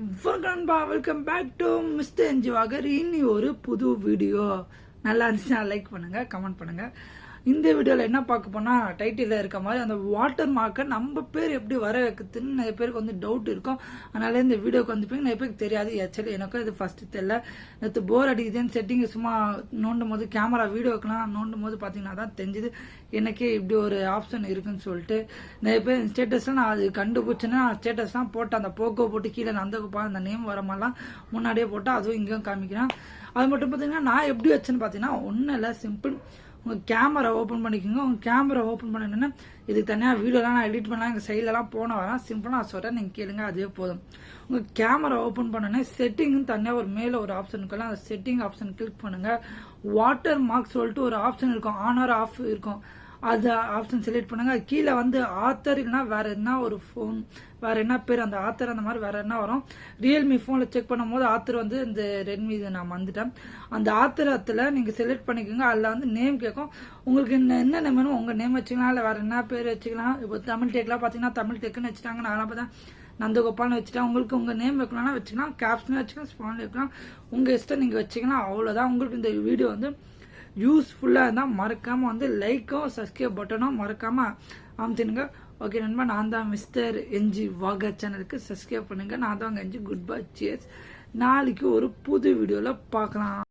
Welcome back to mister என்ஜி வாகர். இனி ஒரு புது வீடியோ. நல்லா இருந்துச்சுன்னா லைக் பண்ணுங்க, கமெண்ட் பண்ணுங்க. இந்த வீடியோவில் என்ன பார்க்க போனால் டைட்டிலில் இருக்க மாதிரி அந்த வாட்டர் மார்க்கை நம்ம பேர் எப்படி வர வைக்கிறதுன்னு நிறைய பேருக்கு வந்து டவுட் இருக்கும். அதனால இந்த வீடியோக்கு வந்துப்பீங்க நிறைய பேருக்கு தெரியாது. ஆக்சுவலி எனக்கும் இது ஃபர்ஸ்ட் தெரியல. நேற்று போர் அடிக்குதுன்னு செட்டிங் சும்மா நோண்டும் போது கேமரா வீடியோக்கெல்லாம் நோண்டும் போது பார்த்தீங்கன்னா தான் தெரிஞ்சுது எனக்கே இப்படி ஒரு ஆப்ஷன் இருக்குன்னு சொல்லிட்டு. நிறைய பேர் ஸ்டேட்டஸ்லாம் நான் அது கண்டுபிடிச்சேன்னா ஸ்டேட்டஸ்லாம் போட்டு அந்த போக்கோ போட்டு கீழே நந்தகோபால் அந்த நேம் வர மாதிரிலாம் முன்னாடியே போட்டு அதுவும் இங்கேயும் காமிக்கிறேன். அது மட்டும் பார்த்தீங்கன்னா நான் எப்படி வச்சேன்னு பார்த்தீங்கன்னா ஒன்றும் இல்லை, சிம்பிள். உங்கள் கேமரா ஓப்பன் பண்ணிக்கோங்க. உங்கள் கேமரா ஓப்பன் பண்ணினா இதுக்கு தனியாக வீடியோலாம் நான் எடிட் பண்ணலாம், எங்கள் சைட்லலாம் போன வரேன். சிம்பிளாக நான் சொல்கிறேன், நீங்கள் கேளுங்க, அதுவே போதும். உங்கள் கேமரா ஓப்பன் பண்ணோன்னே செட்டிங்னு தனியாக ஒரு மேலே ஒரு ஆப்ஷன் இருக்கலாம். அந்த செட்டிங் ஆப்ஷன் கிளிக் பண்ணுங்கள். வாட்டர் மார்க் சொல்லிட்டு ஒரு ஆப்ஷன் இருக்கும், ஆன் ஆர் ஆஃப் இருக்கும். அது ஆப்ஷன் செலக்ட் பண்ணுங்க. கீழே வந்து ஆத்தர் இல்லைன்னா வேற என்ன ஒரு ஃபோன், வேற என்ன பேர் அந்த ஆத்தர் அந்த மாதிரி வேற என்ன வரும். ரியல்மி ஃபோனில் செக் பண்ணும் போது ஆத்தர் வந்து இந்த ரெட்மி இதை நான் வந்துட்டேன். அந்த ஆத்தரத்தில் நீங்கள் செலக்ட் பண்ணிக்கோங்க. அதில் வந்து நேம் கேட்கும். உங்களுக்கு என்ன நேம் வேணும் உங்கள் நேம் வச்சுக்கலாம், இல்லை வேற என்ன பேர் வச்சுக்கலாம். இப்போ தமிழ் டெக்லாம் பார்த்தீங்கன்னா தமிழ் டெக்குன்னு வச்சுட்டாங்க. நான் பார்த்தா நந்தகோபால்னு வச்சுட்டேன். உங்களுக்கு உங்கள் நேம் வைக்கலாம்னா வச்சுக்கலாம், கேப்ஷன் வச்சுக்கலாம், ஸ்பான் வைக்கலாம், உங்கள் இஷ்டம் நீங்கள் வச்சுக்கலாம். அவ்வளோதான். உங்களுக்கு இந்த வீடியோ வந்து யூஸ்ஃபுல்லாக இருந்தால் மறக்காமல் வந்து லைக்கும் சப்ஸ்கிரைப் பட்டனும் மறக்காமல் அமுத்தினுங்க. ஓகே நண்பா, நான் தான் மிஸ்டர் என்ஜி வாகர் சேனலுக்கு சப்ஸ்கிரைப் பண்ணுங்க. நான் தான் என்ஜி. Good bye, cheers. நாளைக்கு ஒரு புது வீடியோவில் பார்க்கலாம்.